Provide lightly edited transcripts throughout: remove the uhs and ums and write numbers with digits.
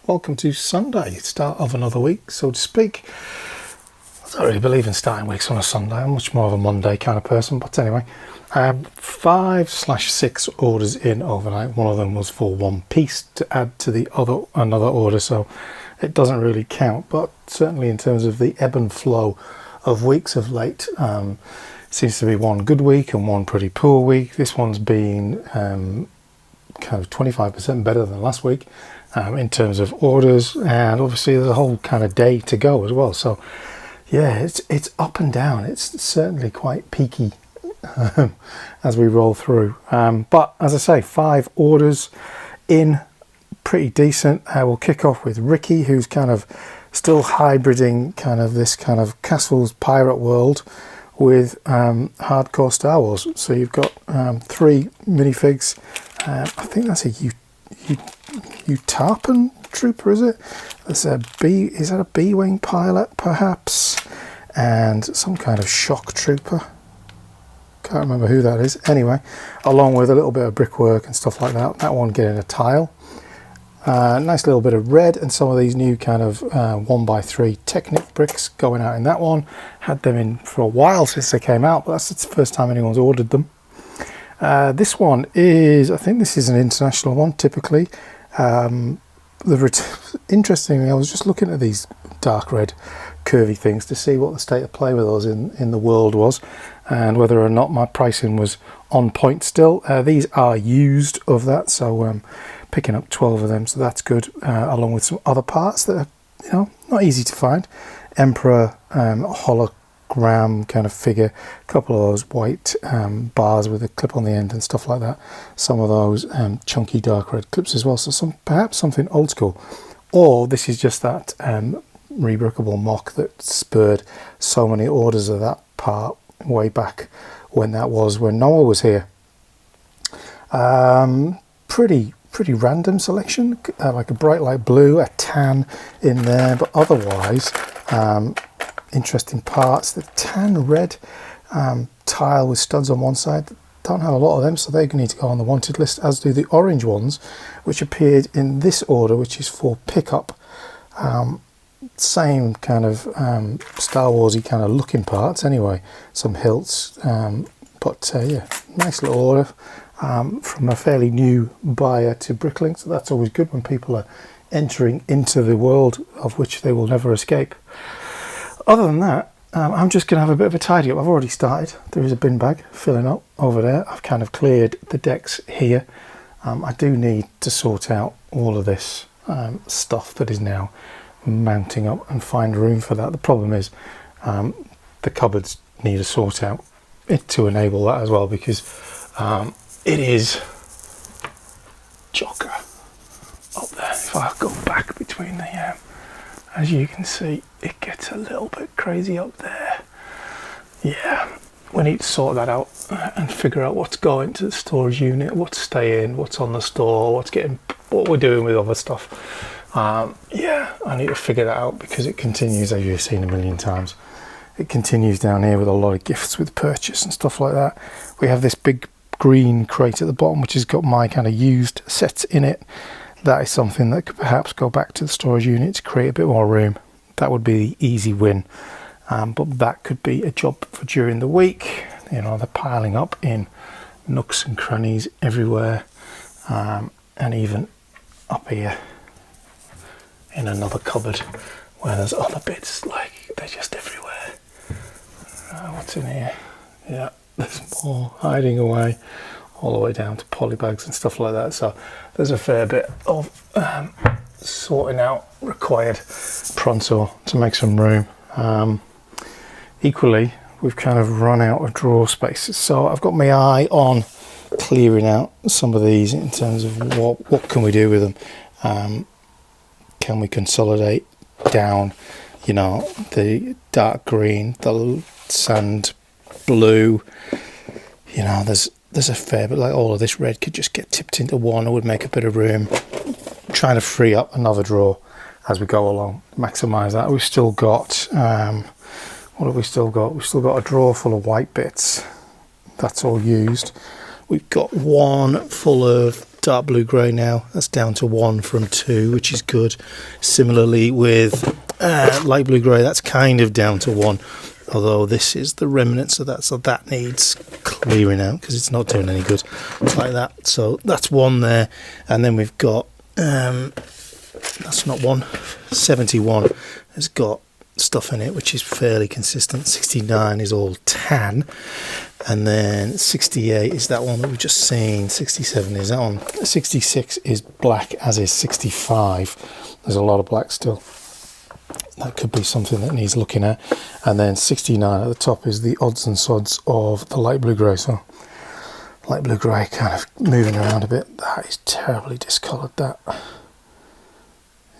welcome to Sunday, start of another week, so to speak. I don't really believe in starting weeks on a Sunday. I'm much more of a Monday kind of person, but anyway. 5/6 orders in overnight. One of them was for one piece to add to the another order, so it doesn't really count, but certainly in terms of the ebb and flow of weeks of late, seems to be one good week and one pretty poor week. This one's been kind of 25% better than last week in terms of orders, and obviously there's a whole kind of day to go as well, so yeah, it's up and down. It's certainly quite peaky as we roll through, but as I say, 5 orders in, pretty decent. We'll kick off with Ricky, who's kind of still hybriding kind of this kind of Castles pirate world with hardcore Star Wars. So you've got 3 minifigs. I think that's a Utarpan trooper, is it? There's a B. Is that a B-wing pilot, perhaps? And some kind of shock trooper. Can't remember who that is. Anyway, along with a little bit of brickwork and stuff like that. That one getting a tile. Nice little bit of red, and some of these new kind of 1x3 Technic bricks going out in that one. Had them in for a while since they came out, but that's the first time anyone's ordered them. This one is, I think this is an international one typically. Interestingly, I was just looking at these dark red curvy things to see what the state of play with us in the world was, and whether or not my pricing was on point still. These are used of that, so picking up 12 of them, so that's good, along with some other parts that are, not easy to find. Emperor hologram kind of figure, a couple of those white bars with a clip on the end and stuff like that. Some of those chunky dark red clips as well, so perhaps something old school. Or this is just that rebrickable mock that spurred so many orders of that part way back when Noah was here. Pretty random selection, like a bright light blue, a tan in there, but otherwise interesting parts. The tan red tile with studs on one side, don't have a lot of them, so they're going to need to go on the wanted list, as do the orange ones, which appeared in this order, which is for pickup. Same kind of Star Warsy kind of looking parts anyway, some hilts, but yeah, nice little order from a fairly new buyer to Bricklink, so that's always good when people are entering into the world of which they will never escape. Other than that, I'm just going to have a bit of a tidy up. I've already started. There is a bin bag filling up over there. I've kind of cleared the decks here. I do need to sort out all of this stuff that is now mounting up and find room for that. The problem is the cupboards need a sort out to enable that as well, because it is chocker up there. If I go back between the as you can see, it gets a little bit crazy up there. Yeah, we need to sort that out and figure out what's going to the storage unit, what's staying, what's on the store, what we're doing with other stuff. Yeah, I need to figure that out, because it continues, as you've seen a million times. It continues down here with a lot of gifts with purchase and stuff like that. We have this big green crate at the bottom, which has got my kind of used sets in it. That is something that could perhaps go back to the storage unit to create a bit more room. That would be the easy win, but that could be a job for during the week. They're piling up in nooks and crannies everywhere, and even up here in another cupboard where there's other bits, like they're just everywhere. What's in here? Yeah, there's more hiding away, all the way down to polybags and stuff like that. So there's a fair bit of sorting out required pronto to make some room. Equally, we've kind of run out of drawer space, so I've got my eye on clearing out some of these in terms of what can we do with them. Can we consolidate down, the dark green, the sand blue, there's a fair bit, like all of this red could just get tipped into one. It would make a bit of room. I'm trying to free up another drawer as we go along, maximize that. We've still got what have we still got? We've still got a drawer full of white bits. That's all used. We've got one full of dark blue grey now. That's down to 1 from 2, which is good. Similarly with light blue grey, that's kind of down to 1, although this is the remnants of that, so that needs clearing out because it's not doing any good like that. So that's 1 there, and then we've got that's not 1, 71 has got stuff in it which is fairly consistent. 69 is all tan, and then 68 is that one that we've just seen. 67 is that one. 66 is black, as is 65. There's a lot of black still. That could be something that needs looking at. And then 69 at the top is the odds and sods of the light blue grey. So light blue grey kind of moving around a bit. That is terribly discoloured, that.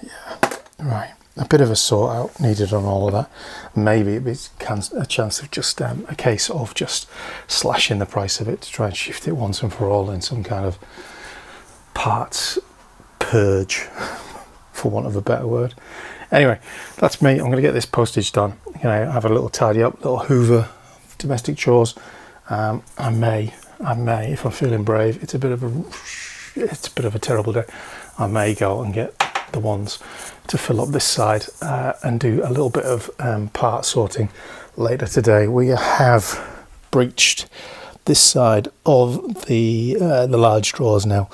Yeah, right. A bit of a sort out needed on all of that. Maybe it's a chance of just a case of just slashing the price of it to try and shift it once and for all in some kind of parts purge, for want of a better word. Anyway, that's me. I'm going to get this postage done. Have a little tidy up, little hoover, domestic chores. I may, if I'm feeling brave. It's a bit of a terrible day. I may go and get the ones to fill up this side and do a little bit of part sorting later today. We have breached this side of the large drawers now,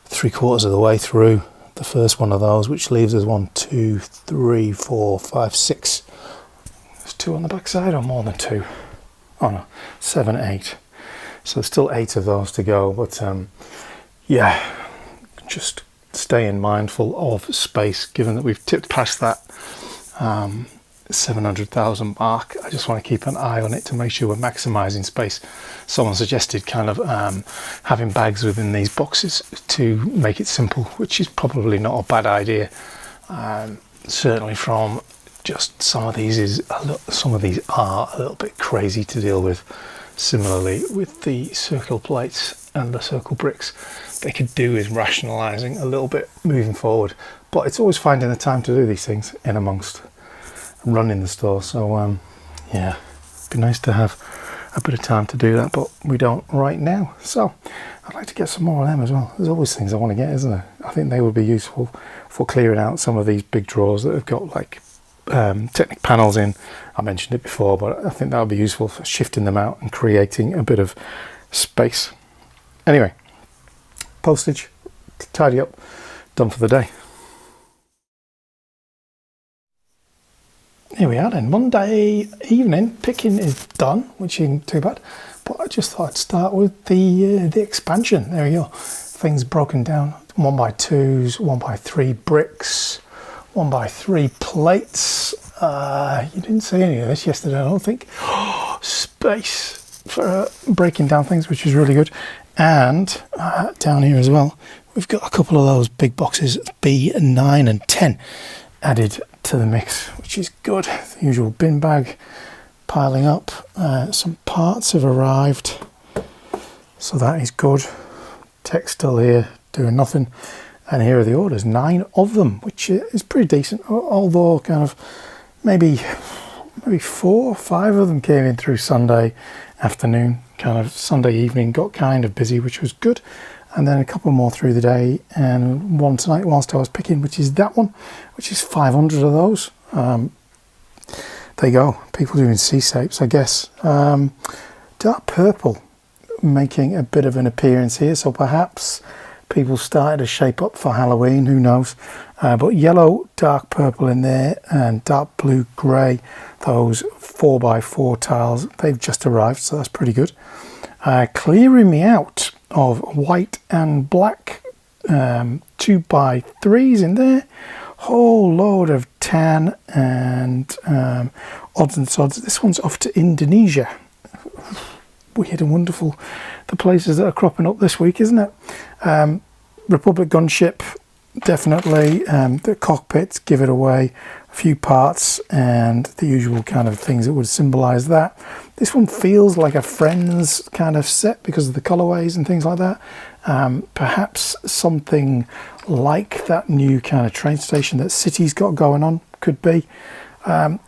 3/4 of the way through the first one of those, which leaves us 1, 2, 3, 4, 5, 6. There's 2 on the back side, or more than 2? Oh no, 7, 8. So there's still 8 of those to go, but yeah, just staying mindful of space, given that we've tipped past that 700,000 mark. I just want to keep an eye on it to make sure we're maximising space. Someone suggested kind of having bags within these boxes to make it simple, which is probably not a bad idea. Certainly from just some of these are a little bit crazy to deal with. Similarly with the circle plates and the circle bricks, they could do is rationalising a little bit moving forward, but it's always finding the time to do these things in amongst running the store. So yeah, it'd be nice to have a bit of time to do that, but we don't right now. So I'd like to get some more of them as well. There's always things I want to get, isn't there? I think they would be useful for clearing out some of these big drawers that have got like Technic panels in. I mentioned it before, but I think that would be useful for shifting them out and creating a bit of space. Anyway, postage, tidy up, done for the day. Here we are then, Monday evening. Picking is done, which isn't too bad, but I just thought I'd start with the expansion. There we go. Things broken down, 1x2s, 1x3 bricks, 1x3 plates. You didn't see any of this yesterday, I don't think. Space for breaking down things, which is really good. And down here as well, we've got a couple of those big boxes, B9 and 10, added to the mix, which is good. The usual bin bag piling up. Some parts have arrived, so that is good. Tech's still here doing nothing, and here are the orders, 9 of them, which is pretty decent, although kind of maybe 4 or 5 of them came in through Sunday afternoon. Kind of Sunday evening got kind of busy, which was good, and then a couple more through the day, and one tonight whilst I was picking, which is that one, which is 500 of those. There you go, people doing C-shapes, I guess. Dark purple making a bit of an appearance here, so perhaps people started to shape up for Halloween, who knows. But yellow, dark purple in there, and dark blue grey, those 4x4 tiles, they've just arrived, so that's pretty good. Clearing me out of white and black 2x3s in there, whole load of tan and odds and sods. This one's off to Indonesia. Weird and wonderful, the places that are cropping up this week, isn't it? Republic gunship, definitely. The cockpits, give it away, a few parts and the usual kind of things that would symbolise that. This one feels like a Friends kind of set because of the colourways and things like that. Perhaps something like that new kind of train station that City's got going on, could be.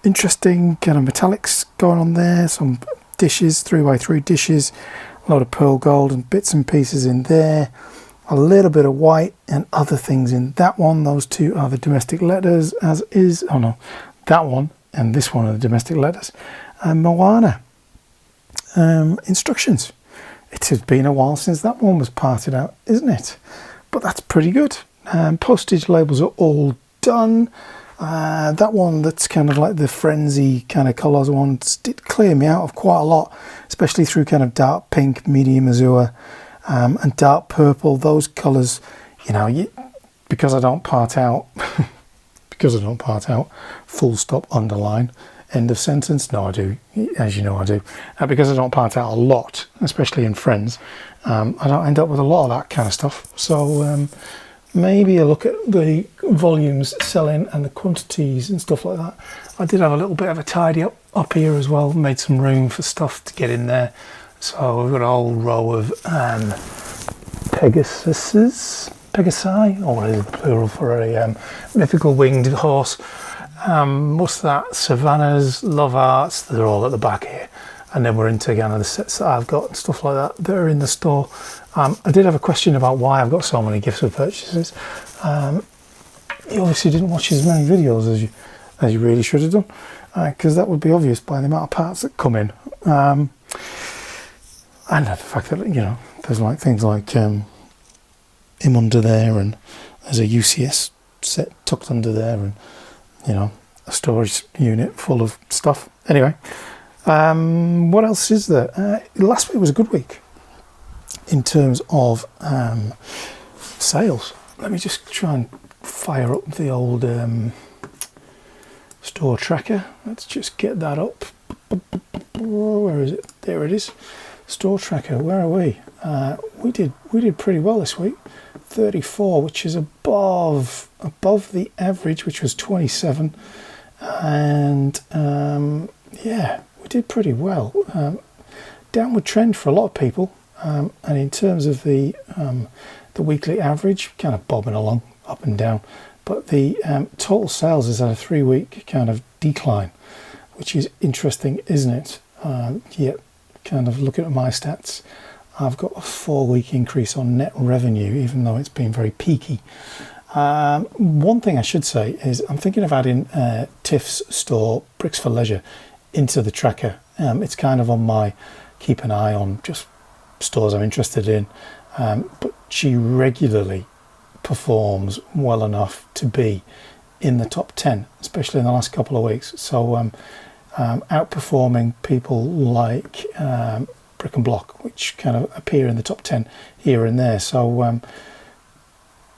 Interesting kind of metallics going on there, some dishes, 3x3 dishes, a lot of pearl gold and bits and pieces in there. a little bit of white and other things in that one. Those two are the domestic letters, as is, oh no, that one and this one are the domestic letters. And Moana instructions. It has been a while since that one was parted out, isn't it? But that's pretty good. Postage labels are all done. That one that's kind of like the frenzy kind of colours ones did clear me out of quite a lot, especially through kind of dark pink, medium azure, and dark purple. Those colours, you know, because I don't part out, full stop, underline, end of sentence. No, I do, as you know I do. Because I don't part out a lot, especially in Friends, I don't end up with a lot of that kind of stuff. So maybe a look at the volumes selling and the quantities and stuff like that. I did have a little bit of a tidy up here as well, made some room for stuff to get in there. So we've got a whole row of Pegasi, or what is it, plural for a mythical winged horse. Most of that, Savannahs, Love Arts, they're all at the back here. And then we're into kind of the sets that I've got and stuff like that that are in the store. I did have a question about why I've got so many gifts for purchases. You obviously didn't watch as many videos as you really should have done, because that would be obvious by the amount of parts that come in. And the fact that, you know, there's like things like him under there, and there's a UCS set tucked under there, and, you know, a storage unit full of stuff. Anyway, what else is there? Last week was a good week in terms of sales. Let me just try and fire up the old store tracker. Let's just get that up. Where is it? There it is. Store tracker. Where are we? We did pretty well this week. 34, which is above the average, which was 27, and yeah, we did pretty well. Downward trend for a lot of people, and in terms of the weekly average, kind of bobbing along up and down, but the total sales is at a 3-week kind of decline, which is interesting, isn't it? Yet, kind of looking at my stats, I've got a 4-week increase on net revenue, even though it's been very peaky. One thing I should say is I'm thinking of adding Tiff's store, Bricks for Leisure, into the tracker. It's kind of on my keep an eye on just stores I'm interested in, but she regularly performs well enough to be in the top 10, especially in the last couple of weeks. So outperforming people like Brick and Block, which kind of appear in the top 10 here and there. So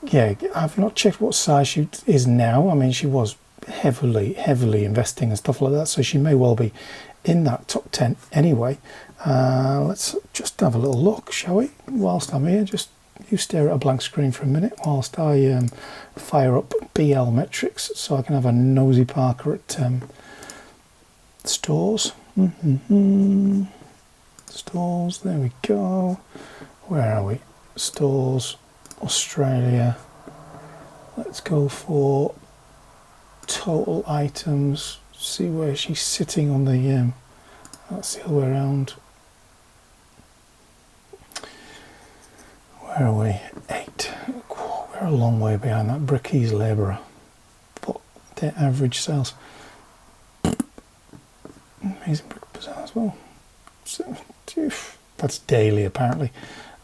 yeah, I've not checked what size she is now. I mean, she was heavily investing and stuff like that, so she may well be in that top 10 anyway. Let's just have a little look, shall we? Whilst I'm here, just you stare at a blank screen for a minute whilst I fire up BL metrics so I can have a nosy Parker at stores. Stores, there we go. Where are we? Stores, Australia. Let's go for total items. See where she's sitting on the that's the other way around. Where are we? 8. We're a long way behind that Brickies labourer, but their average sales. Amazing Brick Bazaar as well. So, that's daily apparently,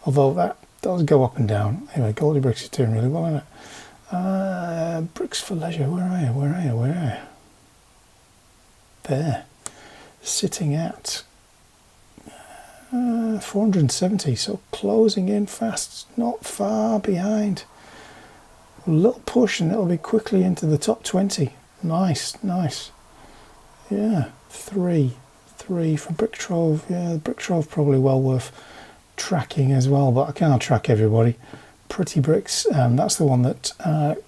although that does go up and down. Anyway, Goldie Bricks is doing really well, isn't it? Bricks for Leisure, where are you? There, sitting at 470, so closing in fast, not far behind. A little push and it'll be quickly into the top 20. Nice. Yeah, 3 from Brick Trove. Yeah, Brick Trove probably well worth tracking as well, but I can't track everybody. Pretty Bricks, that's the one that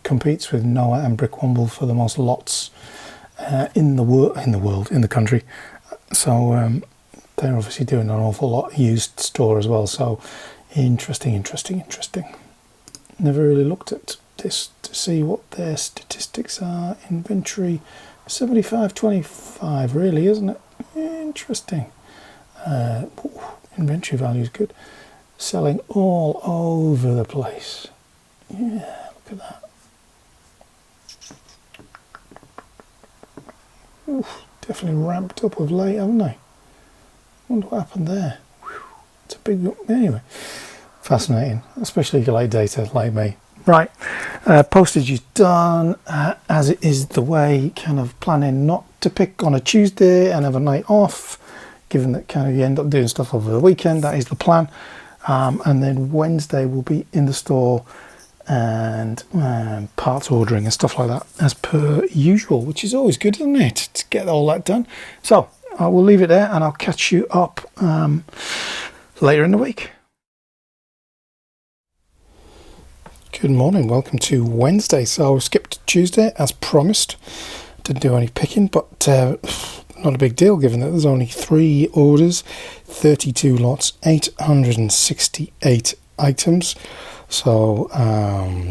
competes with Noah and Brick Womble for the most lots in the country. So they're obviously doing an awful lot used store as well. So interesting. Never really looked at this to see what their statistics are. Inventory 75-25, really, isn't it? Interesting. Inventory value is good. selling all over the place. Yeah, look at that. Oof, definitely ramped up of late, haven't they? Wonder what happened there. Whew, it's a big, anyway, fascinating, especially if you like data like me. Right, postage is done, as it is the way, kind of planning not to pick on a Tuesday and have a night off, given that kind of you end up doing stuff over the weekend. That is the plan. And then Wednesday will be in the store and parts ordering and stuff like that as per usual, which is always good, isn't it, to get all that done. So I will leave it there and I'll catch you up later in the week. Good morning, welcome to Wednesday. So I skipped Tuesday as promised. Didn't do any picking, but not a big deal given that there's only 3 orders, 32 lots, 868 items. So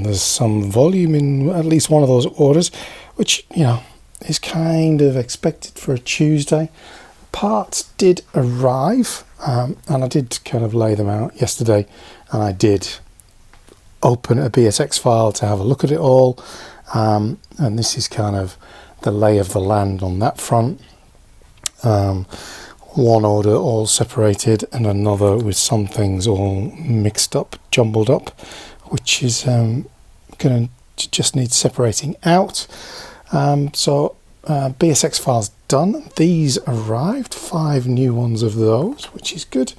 there's some volume in at least one of those orders, which, you know, is kind of expected for a Tuesday. Parts did arrive, and I did kind of lay them out yesterday, and I did open a BSX file to have a look at it all, and this is kind of the lay of the land on that front. One order all separated and another with some things all mixed up, jumbled up, which is going to just need separating out. So BSX files done. These arrived, 5 new ones of those, which is good.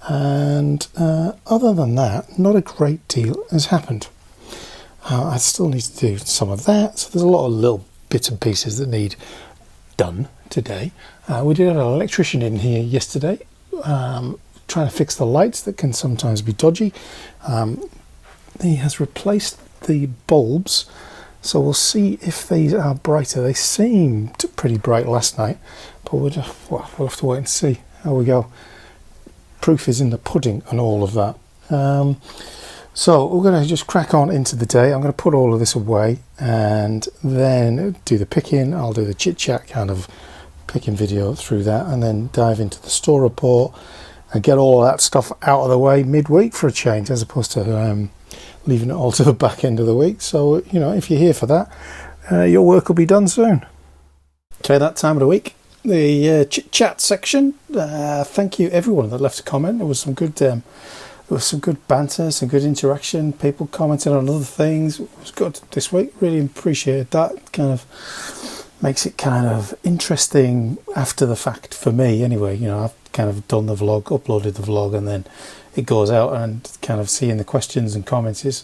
And other than that, not a great deal has happened. I still need to do some of that. So there's a lot of little bits and pieces that need done today. We did have an electrician in here yesterday trying to fix the lights that can sometimes be dodgy. He has replaced the bulbs, so we'll see if these are brighter. They seemed pretty bright last night, but we'll have to wait and see how we go. Proof is in the pudding and all of that. So we're going to just crack on into the day. I'm going to put all of this away and then do the picking. I'll do the chit chat kind of picking video through that, and then dive into the store report and get all that stuff out of the way midweek for a change, as opposed to leaving it all to the back end of the week. So, you know, if you're here for that, your work will be done soon. Okay, that time of the week, the chit chat section. Thank you everyone that left a comment. There was some good banter, some good interaction, people commenting on other things. It was good this week, really appreciated that. Kind of makes it kind of interesting after the fact for me anyway. You know, I've kind of done the vlog, uploaded the vlog, and then it goes out, and kind of seeing the questions and comments is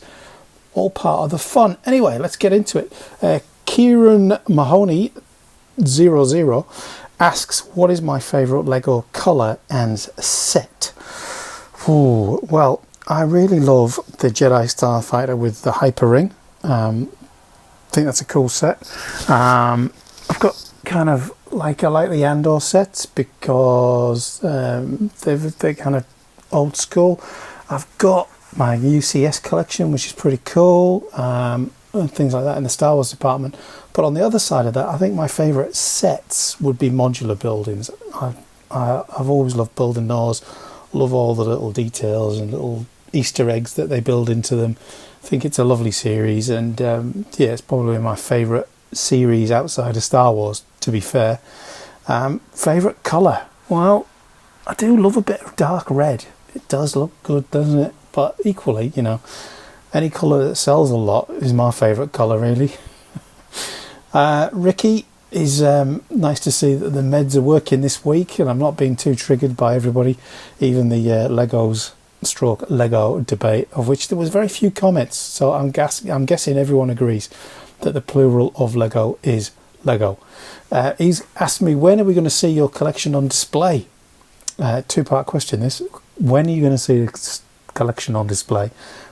all part of the fun. Anyway, let's get into it. Kieran Mahoney 00 asks, what is my favourite LEGO colour and set? Ooh, well, I really love the Jedi Starfighter with the hyper ring. I think that's a cool set. I've got kind of like, I like the Andor sets because they're kind of old school. I've got my UCS collection, which is pretty cool, and things like that in the Star Wars department. But on the other side of that, I think my favourite sets would be modular buildings. I've always loved building those. Love all the little details and little Easter eggs that they build into them. I think it's a lovely series, and yeah, it's probably my favourite series outside of Star Wars, to be fair. Favourite colour? Well, I do love a bit of dark red. It does look good, doesn't it? But equally, you know, any colour that sells a lot is my favourite colour, really. Ricky is nice to see that the meds are working this week, and I'm not being too triggered by everybody, even the Lego debate, of which there was very few comments. So I'm guessing everyone agrees that the plural of Lego is Lego. He's asked me, when are we going to see your collection on display? 2-part question this. When are you going to see the collection on display?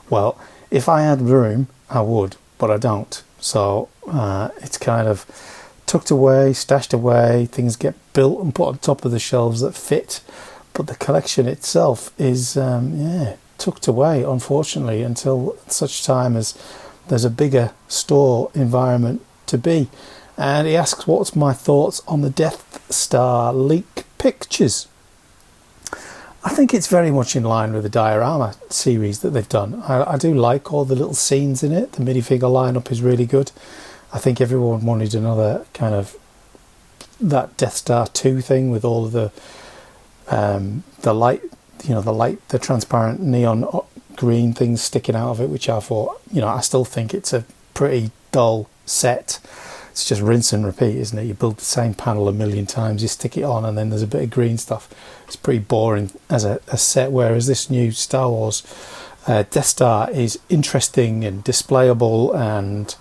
Well, if I had room, I would, but I don't. So it's kind of tucked away, stashed away. Things get built and put on top of the shelves that fit, but the collection itself is tucked away, unfortunately, until such time as there's a bigger store environment to be. And he asks, what's my thoughts on the Death Star leak pictures? I think it's very much in line with the diorama series that they've done. I do like all the little scenes in it. The minifigure lineup is really good. I think everyone wanted another kind of that Death Star 2 thing with all of the light, the transparent neon green things sticking out of it, which I thought, I still think it's a pretty dull set. It's just rinse and repeat, isn't it? You build the same panel a million times, you stick it on, and then there's a bit of green stuff. It's pretty boring as a set, whereas this new Star Wars Death Star is interesting and displayable and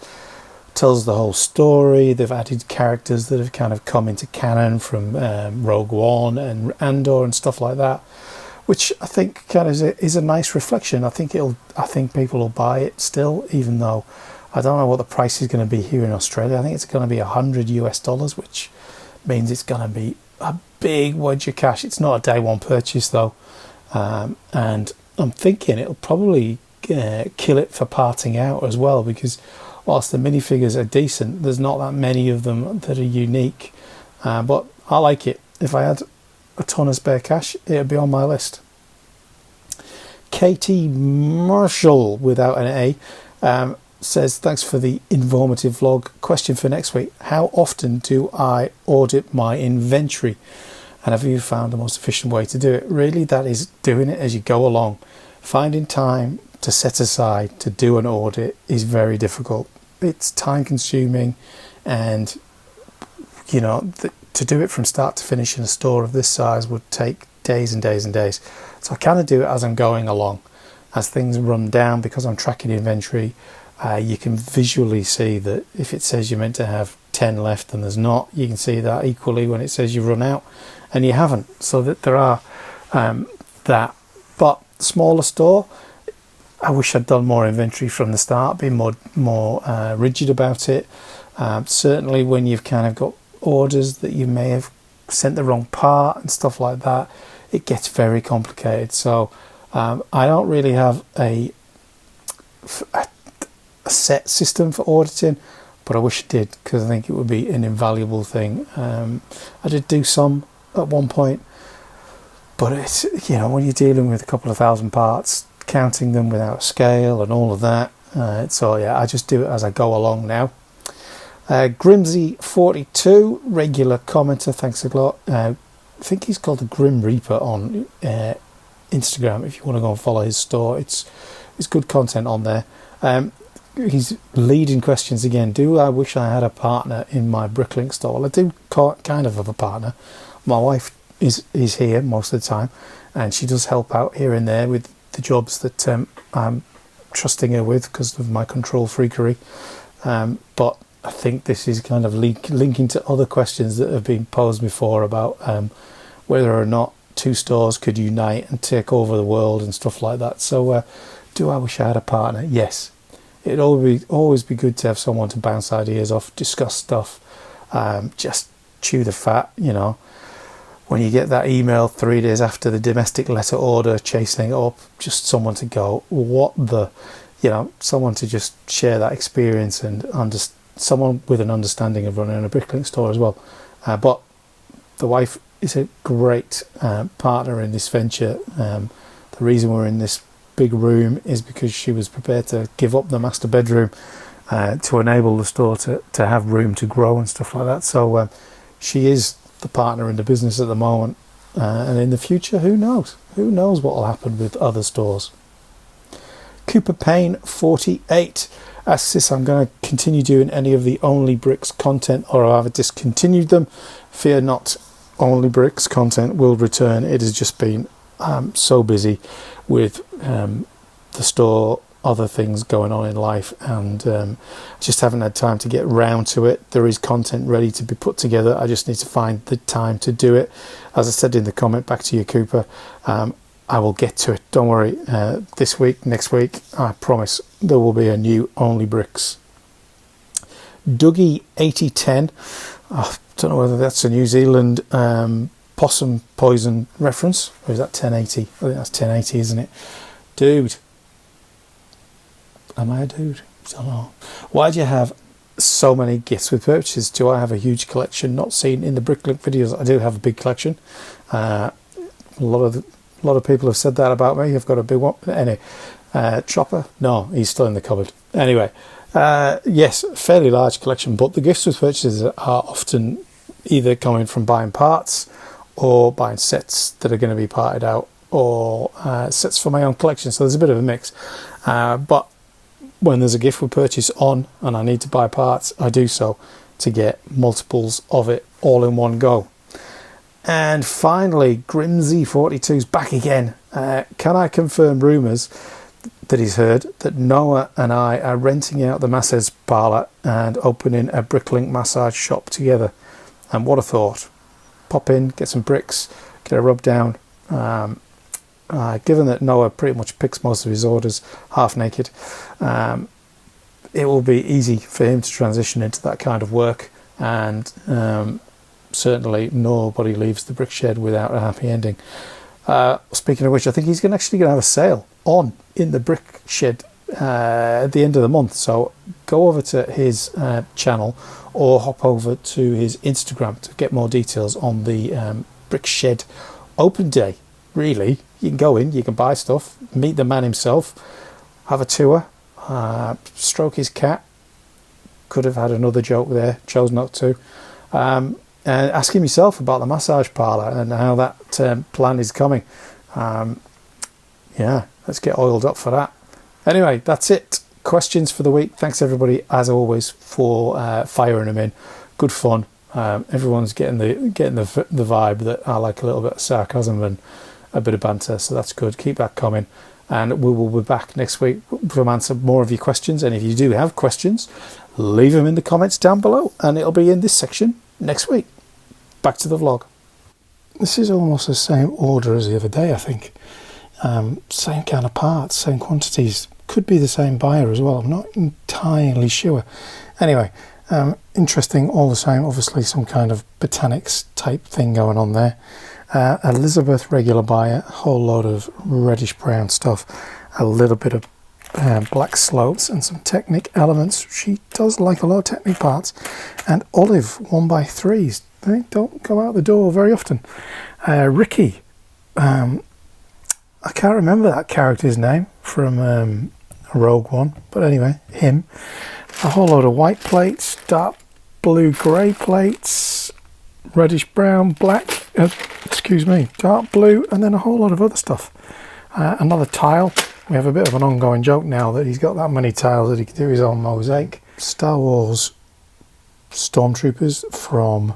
tells the whole story. They've added characters that have kind of come into canon from Rogue One and Andor and stuff like that, which I think kind of is a nice reflection. I think people will buy it still, even though I don't know what the price is going to be here in Australia. I think it's going to be $100 US, which means it's going to be a big wedge of cash. It's not a day one purchase though, and I'm thinking it'll probably kill it for parting out as well, because whilst the minifigures are decent, there's not that many of them that are unique. But I like it. If I had a ton of spare cash, it would be on my list. Katie Marshall, without an A, says, thanks for the informative vlog. Question for next week: how often do I audit my inventory, and have you found the most efficient way to do it? Really, that is doing it as you go along. Finding time to set aside to do an audit is very difficult. It's time consuming, and to do it from start to finish in a store of this size would take days and days and days. So I kind of do it as I'm going along. As things run down, because I'm tracking inventory, you can visually see that if it says you're meant to have 10 left and there's not, you can see that equally when it says you've run out and you haven't. So that there are that. But smaller store, I wish I'd done more inventory from the start, been more rigid about it. Certainly when you've kind of got orders that you may have sent the wrong part and stuff like that, it gets very complicated. So I don't really have a set system for auditing, but I wish I did, because I think it would be an invaluable thing. I did do some at one point, but it's, when you're dealing with a couple of thousand parts, counting them without scale and all of that, so yeah, I just do it as I go along now. Grimsy42, regular commenter, thanks a lot. I think he's called the Grim Reaper on Instagram. If you want to go and follow his store, it's good content on there. He's leading questions again. Do I wish I had a partner in my Bricklink store? Well, I do kind of have a partner. My wife is here most of the time, and she does help out here and there with the jobs that I'm trusting her with because of my control freakery. But I think this is kind of linking to other questions that have been posed before about whether or not two stores could unite and take over the world and stuff like that. So do I wish I had a partner? Yes. It'd always be good to have someone to bounce ideas off, discuss stuff, just chew the fat, When you get that email 3 days after the domestic letter order, chasing it up, just someone to go, someone to just share that experience and someone with an understanding of running a Bricklink store as well. But the wife is a great partner in this venture. The reason we're in this big room is because she was prepared to give up the master bedroom to enable the store to have room to grow and stuff like that. So she is the partner in the business at the moment, and in the future, who knows what will happen with other stores. Cooper Payne 48 asks if I'm going to continue doing any of the Only Bricks content, or have I discontinued them. Fear not, Only Bricks content will return. It has just been so busy with the store, other things going on in life, and just haven't had time to get round to it. There is content ready to be put together. I just need to find the time to do it. As I said in the comment back to you, Cooper, I will get to it. Don't worry. This week, next week, I promise there will be a new Only Bricks. Dougie 8010. I don't know whether that's a New Zealand possum poison reference, or is that 1080? I think that's 1080, isn't it? Dude. Am I a dude? I don't know. Why do you have so many gifts with purchases? Do I have a huge collection not seen in the Bricklink videos? I do have a big collection. A lot A lot of people have said that about me. I've got a big one. Anyway, chopper? No, he's still in the cupboard. Anyway, yes, fairly large collection, but the gifts with purchases are often either coming from buying parts or buying sets that are going to be parted out, or sets for my own collection. So there's a bit of a mix. But when there's a gift with purchase on and I need to buy parts, I do so to get multiples of it all in one go. And finally, Grimsy42's back again. Can I confirm rumours that he's heard that Noah and I are renting out the massage parlour and opening a Bricklink massage shop together? And what a thought. Pop in, get some bricks, get a rub down. Given that Noah pretty much picks most of his orders half naked, it will be easy for him to transition into that kind of work, and certainly nobody leaves the brick shed without a happy ending. Speaking of which, I think he's actually going to have a sale on in the brick shed at the end of the month, so go over to his channel or hop over to his Instagram to get more details on the brick shed open day. Really, you can go in, you can buy stuff, meet the man himself, have a tour, stroke his cat. Could have had another joke there, chose not to. And ask him yourself about the massage parlour and how that plan is coming. Yeah, let's get oiled up for that. Anyway, that's it. Questions for the week. Thanks everybody, as always, for firing them in. Good fun. Everyone's getting the vibe that I like a little bit of sarcasm and a bit of banter, so that's good. Keep that coming, and we will be back next week to answer more of your questions. And if you do have questions, leave them in the comments down below, and it'll be in this section next week. Back to the vlog. This is almost the same order as the other day, I think. Same kind of parts, same quantities. Could be the same buyer as well. I'm not entirely sure. Anyway, interesting all the same. Obviously some kind of botanics type thing going on there. Elizabeth, regular buyer, a whole load of reddish brown stuff, a little bit of black slopes and some Technic elements. She does like a lot of Technic parts. And Olive 1x3s. They don't go out the door very often. Ricky, I can't remember that character's name from Rogue One, but anyway, him. A whole load of white plates, dark blue grey plates, reddish brown, black, dark blue, and then a whole lot of other stuff. Another tile. We have a bit of an ongoing joke now that he's got that many tiles that he can do his own mosaic. Star Wars Stormtroopers from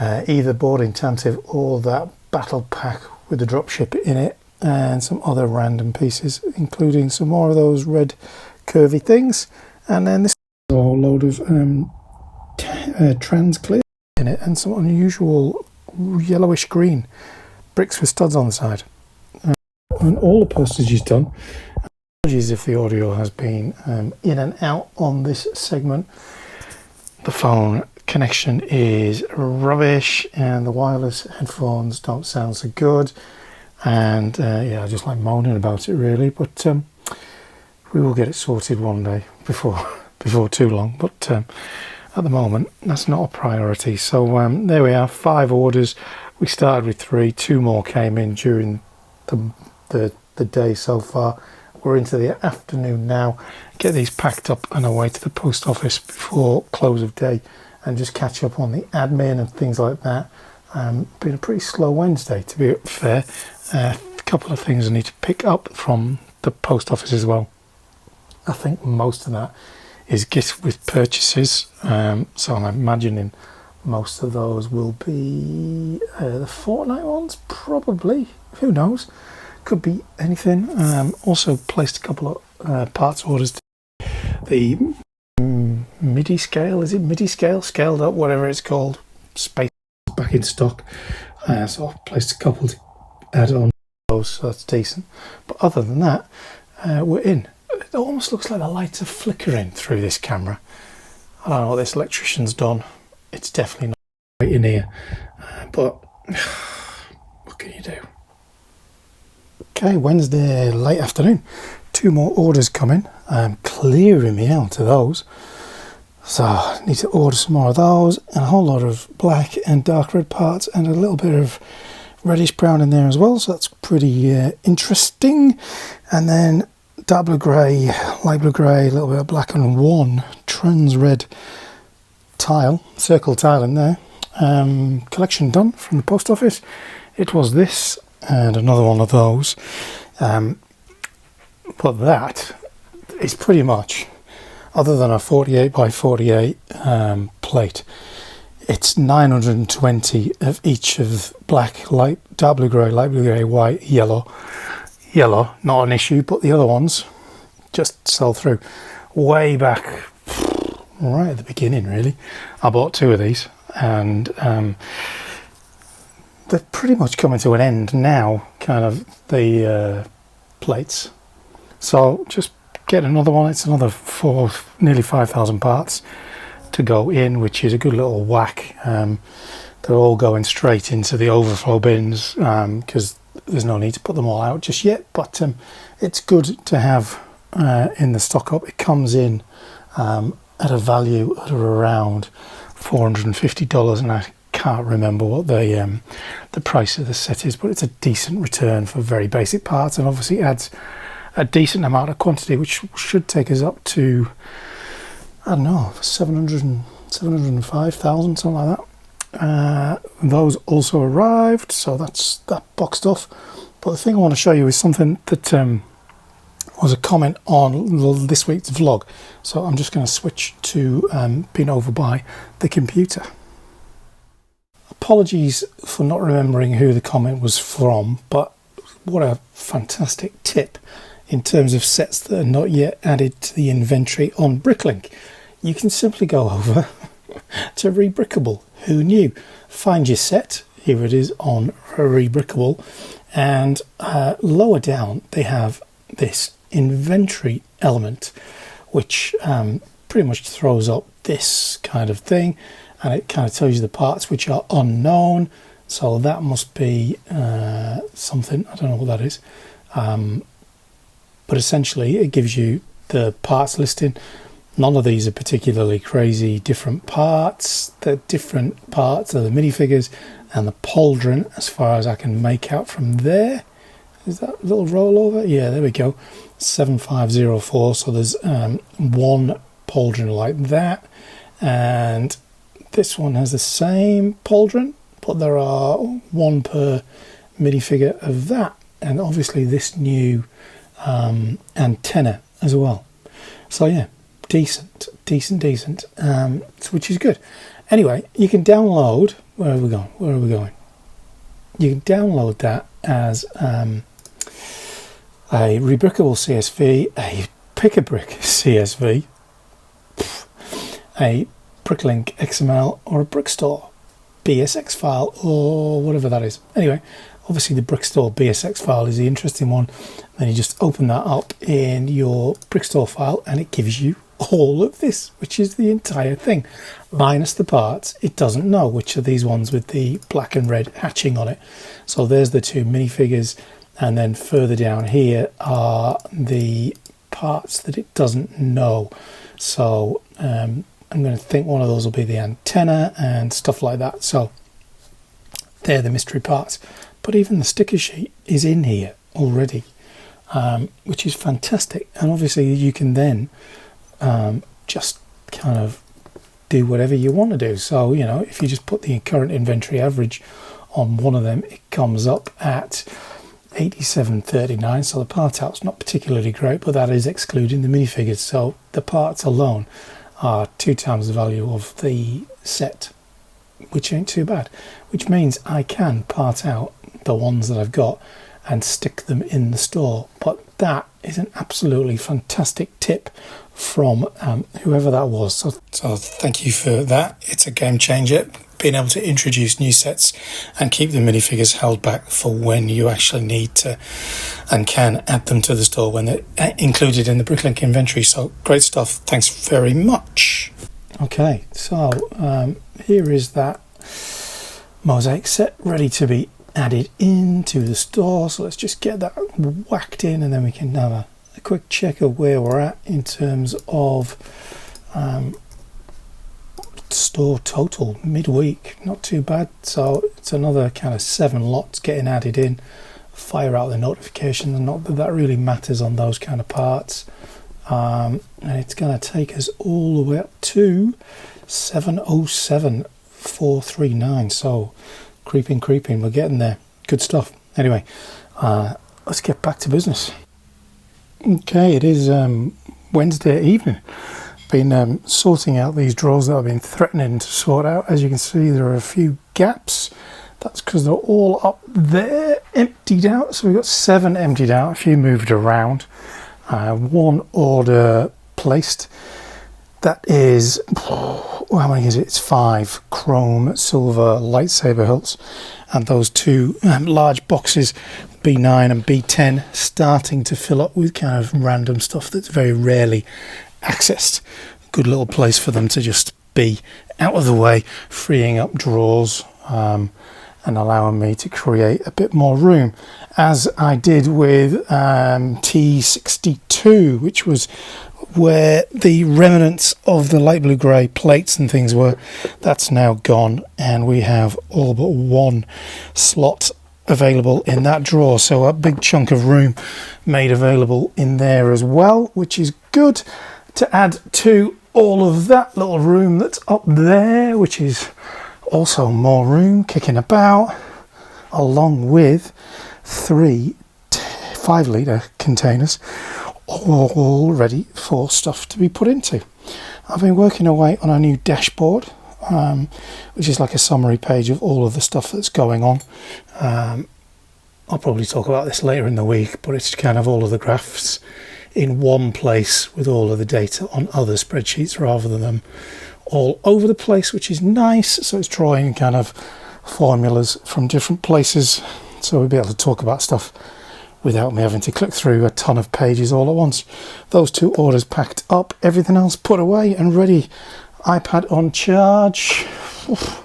either boarding Tantive or that battle pack with the dropship in it, and some other random pieces, including some more of those red curvy things, and then this whole load of trans clear in it, and some unusual yellowish green bricks with studs on the side. And all the postage is done. Apologies if the audio has been in and out on this segment. The phone connection is rubbish and the wireless headphones don't sound so good, and yeah, I just like moaning about it really, but we will get it sorted one day before too long, but at the moment that's not a priority. So there we are, 5 orders. We started with 3, 2 more came in during the day so far. We're into the afternoon now. Get these packed up and away to the post office before close of day, and just catch up on the admin and things like that. Been a pretty slow Wednesday, to be fair. A couple of things I need to pick up from the post office as well. I think most of that is gift with purchases, so I'm imagining most of those will be the fortnight ones, probably. Who knows? Could be anything. Also placed a couple of parts orders. The MIDI scale, is it MIDI scale? Scaled up, whatever it's called. Space back in stock. So I've placed a couple to add on those, so that's decent. But other than that, we're in. It almost looks like the lights are flickering through this camera. I don't know what this electrician's done. It's definitely not right in here. But what can you do? Okay, Wednesday late afternoon. 2 more orders coming. I'm clearing me out of those. So I need to order some more of those, and a whole lot of black and dark red parts, and a little bit of reddish brown in there as well, so that's pretty interesting. And then dark blue grey, light blue grey, a little bit of black, and one trans red tile, circle tile in there. Collection done from the post office. It was this and another one of those. But that is pretty much, other than a 48 by 48 plate, it's 920 of each of black, light, dark blue grey, light blue grey, white, yellow. Yellow, not an issue, but the other ones just sell through. Way back, right at the beginning really, I bought 2 of these, and they're pretty much coming to an end now, kind of, the plates. So just get another one. It's another nearly 5,000 parts to go in, which is a good little whack. They're all going straight into the overflow bins, because there's no need to put them all out just yet, but it's good to have in the stock up. It comes in at a value of around $450, and I can't remember what the price of the set is, but it's a decent return for very basic parts, and obviously adds a decent amount of quantity, which should take us up to, I don't know, 705,000, something like that. Those also arrived, so that's that boxed off. But the thing I want to show you is something that was a comment on this week's vlog. So I'm just going to switch to being over by the computer. Apologies for not remembering who the comment was from, but what a fantastic tip in terms of sets that are not yet added to the inventory on Bricklink. You can simply go over to Rebrickable. Who knew? Find your set. Here it is on Rebrickable, and lower down they have this inventory element, which pretty much throws up this kind of thing, and it kind of tells you the parts which are unknown. So that must be something, I don't know what that is, but essentially it gives you the parts listing. None of these are particularly crazy different parts. The different parts are the minifigures and the pauldron, as far as I can make out from there. Is that a little rollover? Yeah, there we go. 7504. So there's one pauldron like that, and this one has the same pauldron, but there are one per minifigure of that, and obviously this new antenna as well. So yeah, decent, which is good. Anyway, you can download, where are we going? You can download that as a Rebrickable CSV, a Pick-a-Brick CSV, a Bricklink XML, or a Brickstore BSX file, or whatever that is. Anyway, obviously the Brickstore BSX file is the interesting one. Then you just open that up in your Brickstore file, and it gives you all of this, which is the entire thing, minus the parts. It doesn't know which are these ones with the black and red hatching on it. So there's the 2 minifigures, and then further down here are the parts that it doesn't know. So I'm going to think one of those will be the antenna and stuff like that. So they're the mystery parts. But even the sticker sheet is in here already, which is fantastic. And obviously you can then just kind of do whatever you want to do. So, you know, if you just put the current inventory average on one of them, it comes up at 87.39. So the part out's not particularly great, but that is excluding the minifigures. So the parts alone are 2 times the value of the set, which ain't too bad. Which means I can part out the ones that I've got and stick them in the store. But that is an absolutely fantastic tip from whoever that was. So thank you for that. It's a game changer, being able to introduce new sets and keep the minifigures held back for when you actually need to and can add them to the store when they're included in the Bricklink inventory. So great stuff. Thanks very much. Okay, so here is that mosaic set ready to be added into the store. So let's just get that whacked in, and then we can have a quick check of where we're at in terms of store total midweek. Not too bad. So it's another kind of 7 lots getting added in. Fire out the notifications. Not that that really matters on those kind of parts. And it's going to take us all the way up to 707,439. So creeping. We're getting there. Good stuff. Anyway, let's get back to business. Okay, it is Wednesday evening. Been sorting out these drawers that I've been threatening to sort out. As you can see, there are a few gaps. That's because they're all up there emptied out. So we've got 7 emptied out, a few moved around. 1 order placed. That is, how many is it? It's 5 chrome silver lightsaber hilts, and those 2 large boxes, B9 and B10, starting to fill up with kind of random stuff that's very rarely accessed. Good little place for them to just be out of the way, freeing up drawers and allowing me to create a bit more room, as I did with T62, which was where the remnants of the light blue grey plates and things were. That's now gone, and we have all but 1 slot available in that drawer, so a big chunk of room made available in there as well, which is good to add to all of that little room that's up there, which is also more room kicking about, along with 3 5-litre containers all ready for stuff to be put into. I've been working away on a new dashboard, which is like a summary page of all of the stuff that's going on. I'll probably talk about this later in the week, but it's kind of all of the graphs in one place with all of the data on other spreadsheets rather than them all over the place, which is nice. So it's drawing kind of formulas from different places, so we'll be able to talk about stuff without me having to click through a ton of pages all at once. Those 2 orders packed up, everything else put away and ready. iPad on charge. Oof.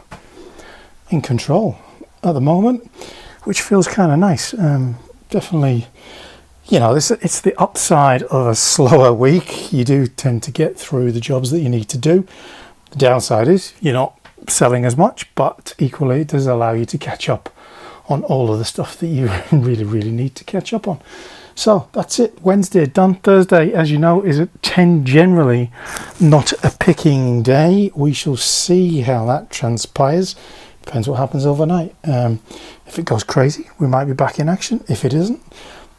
In control at the moment, which feels kind of nice. Definitely, you know, it's the upside of a slower week. You do tend to get through the jobs that you need to do. The downside is you're not selling as much, but equally it does allow you to catch up on all of the stuff that you really need to catch up on. So that's it. Wednesday done. Thursday, as you know, is at 10, generally not a picking day. We shall see how that transpires. Depends what happens overnight. If it goes crazy, we might be back in action. If it isn't,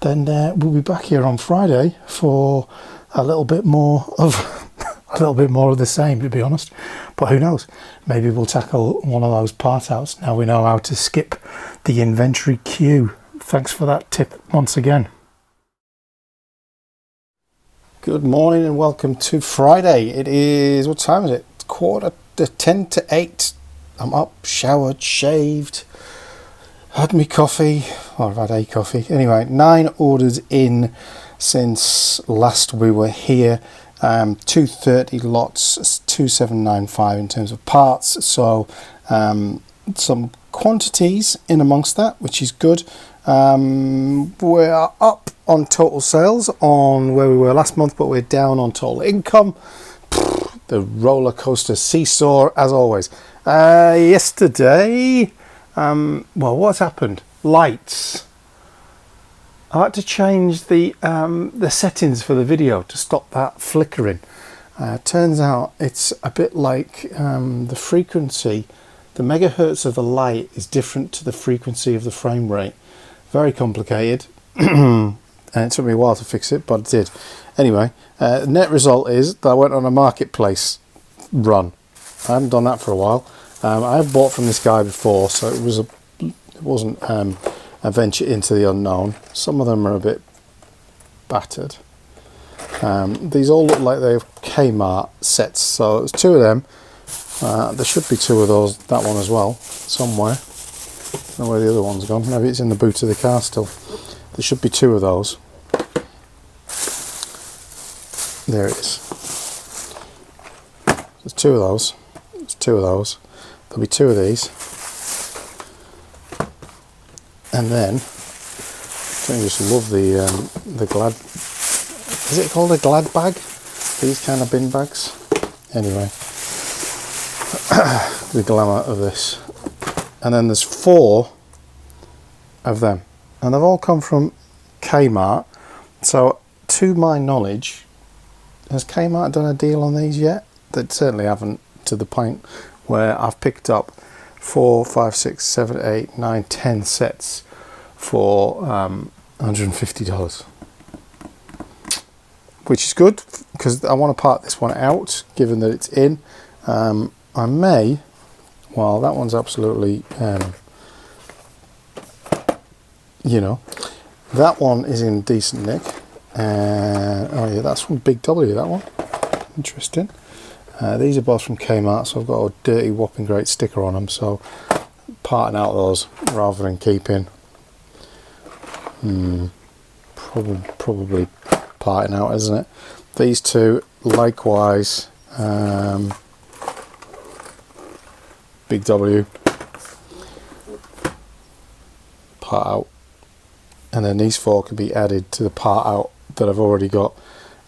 then we'll be back here on Friday for a little bit more of the same, to be honest. But who knows? Maybe we'll tackle one of those part outs. Now we know how to skip the inventory queue. Thanks for that tip once again. Good morning and welcome to Friday. It is, what time is it? It's 7:45. I'm up, showered, shaved, had me coffee, or I've had a coffee. Anyway, 9 orders in since last we were here. 230 lots, 2795 in terms of parts. So some quantities in amongst that, which is good. We're up on total sales on where we were last month, but we're down on total income. The roller coaster seesaw, as always. Yesterday, well, what's happened? Lights. I had to change the settings for the video to stop that flickering. Turns out it's a bit like the frequency. The megahertz of the light is different to the frequency of the frame rate. Very complicated. And it took me a while to fix it, but it did. Anyway, the net result is that I went on a marketplace run. I haven't done that for a while. I have bought from this guy before, so it wasn't a venture into the unknown. Some of them are a bit battered. These all look like they're Kmart sets, so there's 2 of them. There should be 2 of those, that one as well, somewhere. I don't know where the other one's gone. Maybe it's in the boot of the car still. There should be 2 of those. There it is. There's 2 of those. There's 2 of those. There'll be 2 of these. And then, I just love the Glad. Is it called a Glad bag? These kind of bin bags. Anyway, the glamour of this. And then there's 4 of them, and they've all come from Kmart. So to my knowledge, has Kmart done a deal on these yet? They certainly haven't, to the point where I've picked up 4, 5, 6, 7, 8, 9, 10 sets for $150, which is good because I want to part this one out given that it's in. I may, well, that one's absolutely you know, that one is in decent nick. Oh yeah, that's from Big W, that one. Interesting. These are both from Kmart, so I've got a dirty whopping great sticker on them, so parting out those rather than keeping. Probably parting out, isn't it? These 2 likewise, Big W, part out. And then these 4 can be added to the part out that I've already got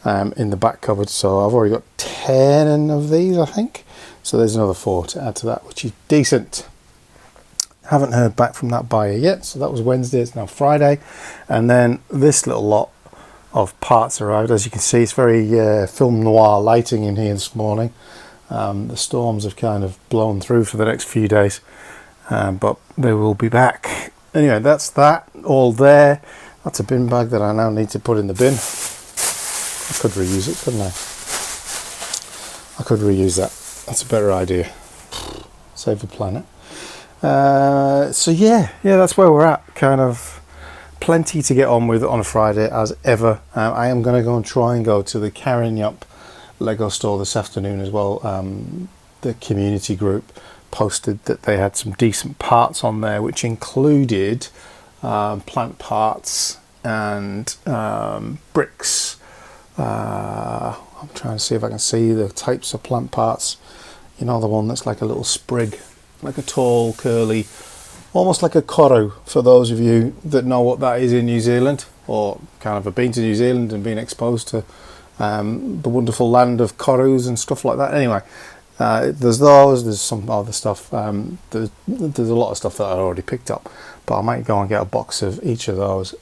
in the back cupboard. So I've already got 10 of these, I think. So there's another 4 to add to that, which is decent. Haven't heard back from that buyer yet. So that was Wednesday, it's now Friday. And then this little lot of parts arrived. As you can see, it's very film noir lighting in here this morning. The storms have kind of blown through for the next few days, but they will be back. Anyway, that's that all there. That's a bin bag that I now need to put in the bin. I could reuse it, couldn't I? I could reuse that. That's a better idea. Save the planet. So yeah, that's where we're at. Kind of plenty to get on with on a Friday as ever. I am going to go and try and go to the Carrying LEGO store this afternoon as well. The community group posted that they had some decent parts on there, which included plant parts and bricks. I'm trying to see if I can see the types of plant parts. You know, the one that's like a little sprig, like a tall, curly, almost like a corru, for those of you that know what that is in New Zealand, or kind of have been to New Zealand and been exposed to the wonderful land of corus and stuff like that. Anyway, there's those, there's some other stuff, there's a lot of stuff that I already picked up, but I might go and get a box of each of those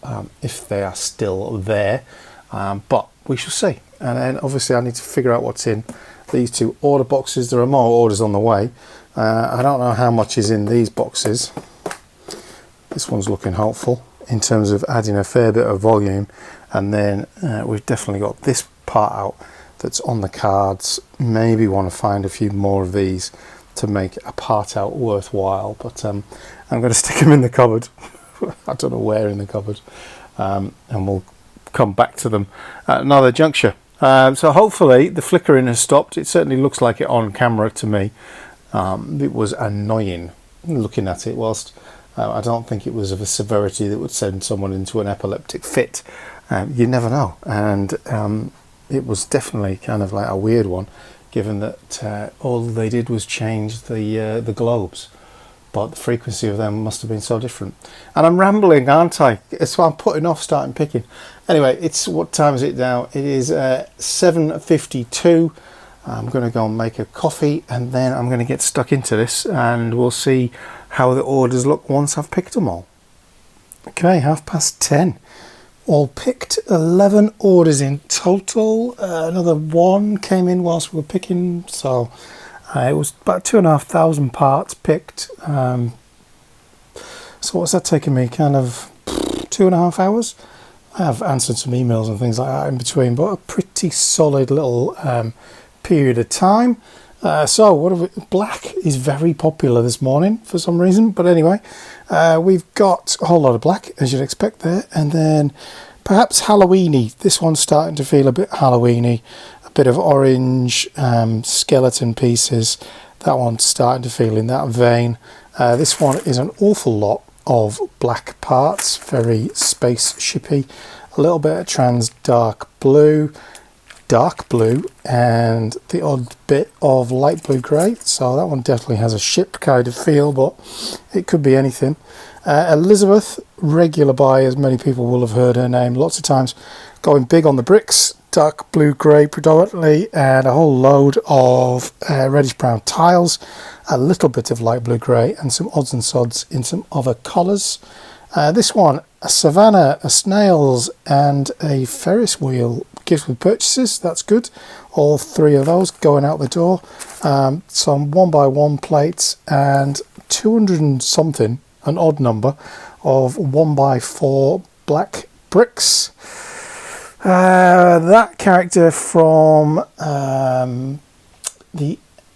if they are still there, but we shall see. And then obviously I need to figure out what's in these 2 order boxes. There are more orders on the way. I don't know how much is in these boxes. This one's looking hopeful in terms of adding a fair bit of volume, and then we've definitely got this part out that's on the cards. Maybe want to find a few more of these to make a part out worthwhile, but I'm going to stick them in the cupboard. I don't know where in the cupboard, and we'll come back to them at another juncture. So hopefully the flickering has stopped. It certainly looks like it on camera to me. It was annoying looking at it, whilst I don't think it was of a severity that would send someone into an epileptic fit. You never know, and it was definitely kind of like a weird one, given that all they did was change the globes, but the frequency of them must have been so different. And I'm rambling, aren't I? So I'm putting off starting picking. Anyway, it's, what time is it now? It is 7:52. I'm going to go and make a coffee, and then I'm going to get stuck into this, and we'll see how the orders look once I've picked them all. Okay, 10:30. All picked, 11 orders in total. Another 1 came in whilst we were picking, so it was about 2,500 parts picked. So what's that taking me? Kind of 2.5 hours. I have answered some emails and things like that in between, but a pretty solid little period of time. So what have we, black is very popular this morning for some reason, but anyway, we've got a whole lot of black, as you'd expect there, and then perhaps Halloweeny. This one's starting to feel a bit Halloweeny, a bit of orange skeleton pieces. That one's starting to feel in that vein. This one is an awful lot of black parts, very spaceshipy, a little bit of trans dark blue, and the odd bit of light blue grey. So that one definitely has a ship kind of feel, but it could be anything. Elizabeth, regular buy, as many people will have heard her name lots of times, going big on the bricks, dark blue grey predominantly, and a whole load of reddish brown tiles, a little bit of light blue grey, and some odds and sods in some other colours. This one, a savannah, a snails, and a Ferris wheel gift with purchases. That's good. All three of those going out the door. Some 1x1 plates and 200 and something, an odd number, of 1x4 black bricks. That character from the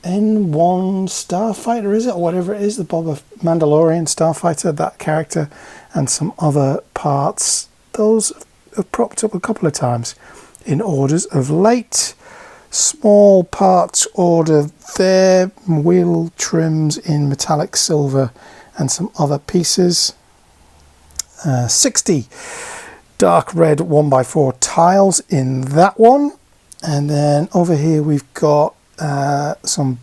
N1 Starfighter, is it, or whatever it is, the Boba Mandalorian Starfighter, that character, and some other parts. Those have propped up a couple of times in orders of late. Small parts order there, wheel trims in metallic silver and some other pieces. 60 dark red 1x4 tiles in that one. And then over here we've got some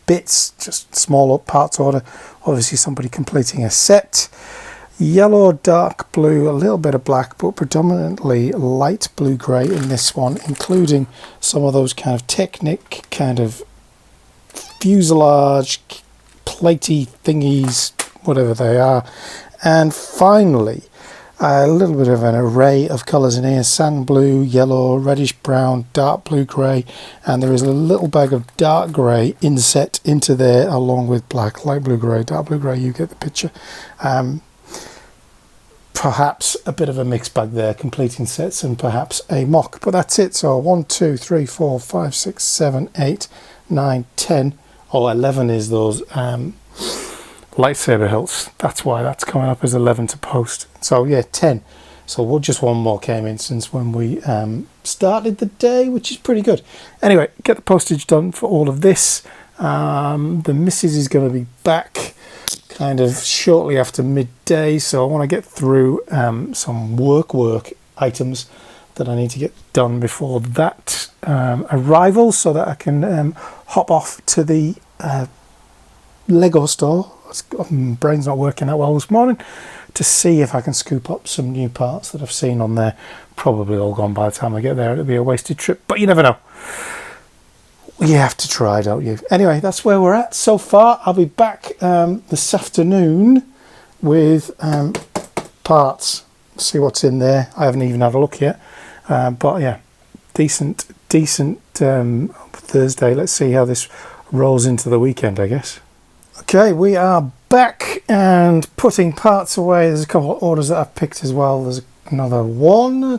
bits, just small parts order, obviously somebody completing a set. Yellow, dark blue, a little bit of black, but predominantly light blue grey in this one, including some of those kind of Technic kind of fuselage platey thingies, whatever they are. And finally, a little bit of an array of colours in here: sand blue, yellow, reddish brown, dark blue grey, and there is a little bag of dark grey inset into there along with black, light blue grey, dark blue grey, you get the picture. Perhaps a bit of a mixed bag there, completing sets, and perhaps a mock, but that's it. So 1, 2, 3, 4, 5, 6, 7, 8, 9, 10, or 11 is those lightsaber hilts. That's why that's coming up as 11 to post. So yeah, 10. So just one more came in since when we started the day, which is pretty good. Anyway, get the postage done for all of this. The missus is going to be back kind of shortly after midday, so I want to get through some work items that I need to get done before that arrival, so that I can hop off to the LEGO store. Brain's not working that well this morning, to see if I can scoop up some new parts that I've seen on there. Probably all gone by the time I get there. It'll be a wasted trip, but you never know. You have to try, don't you? Anyway, that's where we're at so far. I'll be back this afternoon with parts. See what's in there. I haven't even had a look yet, but yeah, decent Thursday. Let's see how this rolls into the weekend, I guess. Okay, we are back and putting parts away. There's a couple of orders that I've picked as well. There's another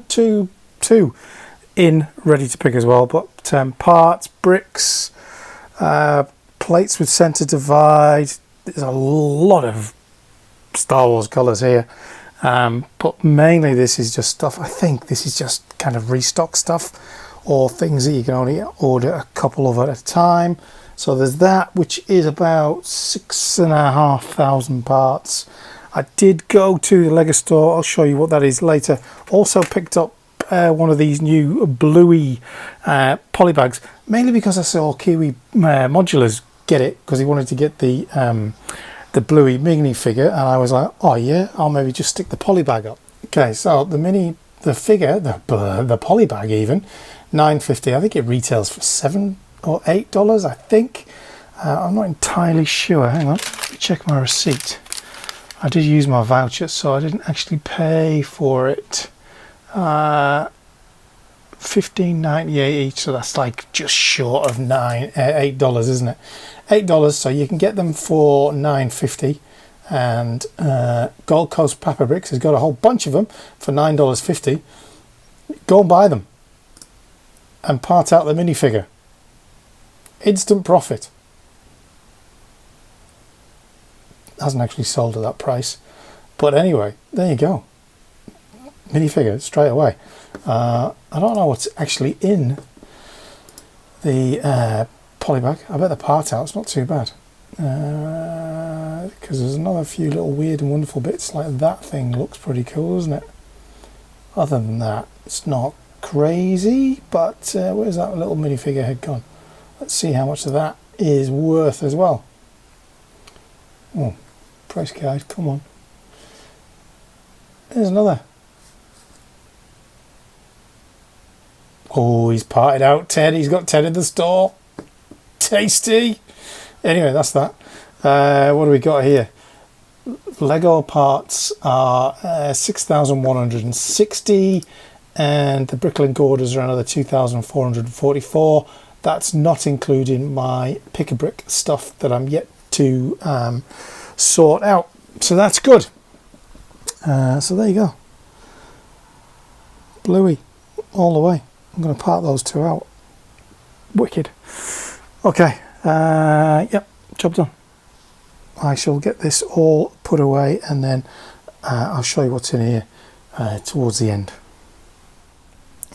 two in ready to pick as well, but parts, bricks, plates with center divide. There's a lot of Star Wars colors here, but mainly this is just stuff. I think this is just kind of restock stuff, or things that you can only order a couple of at a time. So there's that, which is about 6,500 parts. I did go to the LEGO store. I'll show you what that is later. Also picked up one of these new bluey poly bags, mainly because I saw Kiwi Modulars get it, because he wanted to get the bluey minifigure, and I was like, oh yeah, I'll maybe just stick the poly bag up. Okay, so the figure, the poly bag even, $9.50. I think it retails for $7 or $8, I think. I'm not entirely sure. Hang on, let me check my receipt. I did use my voucher, so I didn't actually pay for it. $15.98 each, so that's like just short of $8, isn't it? $8, so you can get them for $9.50. And Gold Coast Papa Bricks has got a whole bunch of them for $9.50. Go and buy them and part out the minifigure. Instant profit. Hasn't actually sold at that price, but anyway, there you go. Minifigure straight away. I don't know what's actually in the poly bag. I bet the part out's not too bad, because there's another few little weird and wonderful bits. Like that thing looks pretty cool, doesn't it? Other than that, it's not crazy. But where's that little minifigure head gone? Let's see how much of that is worth as well. Oh, price guide, come on. There's another. Oh, he's parted out 10. He's got 10 in the store. Tasty. Anyway, that's that. What do we got here? Lego parts are 6,160, and the Bricklink orders are another 2,444. That's not including my pick-a-brick stuff that I'm yet to sort out. So that's good. So there you go. Bluey all the way. I'm going to part those two out. Wicked. Okay. Yep. Job done. I shall get this all put away, and then I'll show you what's in here towards the end.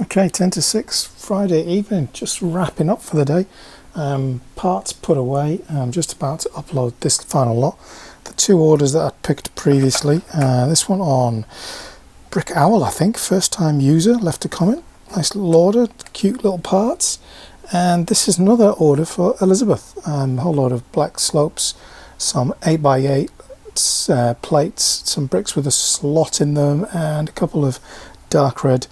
Okay, 10 to 6 Friday evening, just wrapping up for the day. Parts put away. I'm just about to upload this final lot. The two orders that I picked previously. This one on Brickowl, I think, first time user, left a comment. Nice little order, cute little parts. And this is another order for Elizabeth. A whole load of black slopes, some 8x8 plates, some bricks with a slot in them, and a couple of dark red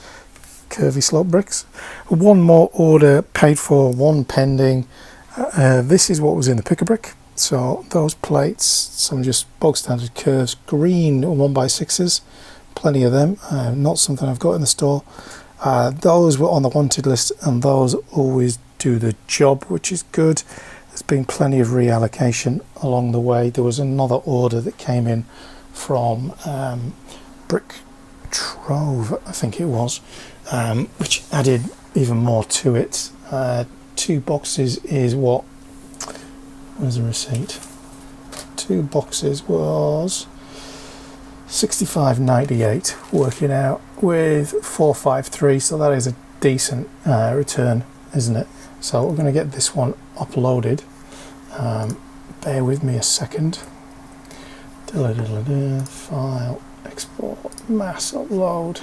curvy slope bricks. One more order paid for, one pending. This is what was in the pick-a-brick. So those plates, some just bog standard curves, green 1x6s, plenty of them. Not something I've got in the store. Those were on the wanted list, and those always do the job, which is good. There's been plenty of reallocation along the way. There was another order that came in from Brick Trove, I think it was, which added even more to it. 2 boxes is what? Where's the receipt? 2 boxes was $65.98, working out with $453, so that is a decent return, isn't it? So we're going to get this one uploaded. Bear with me a second. File, export, mass upload.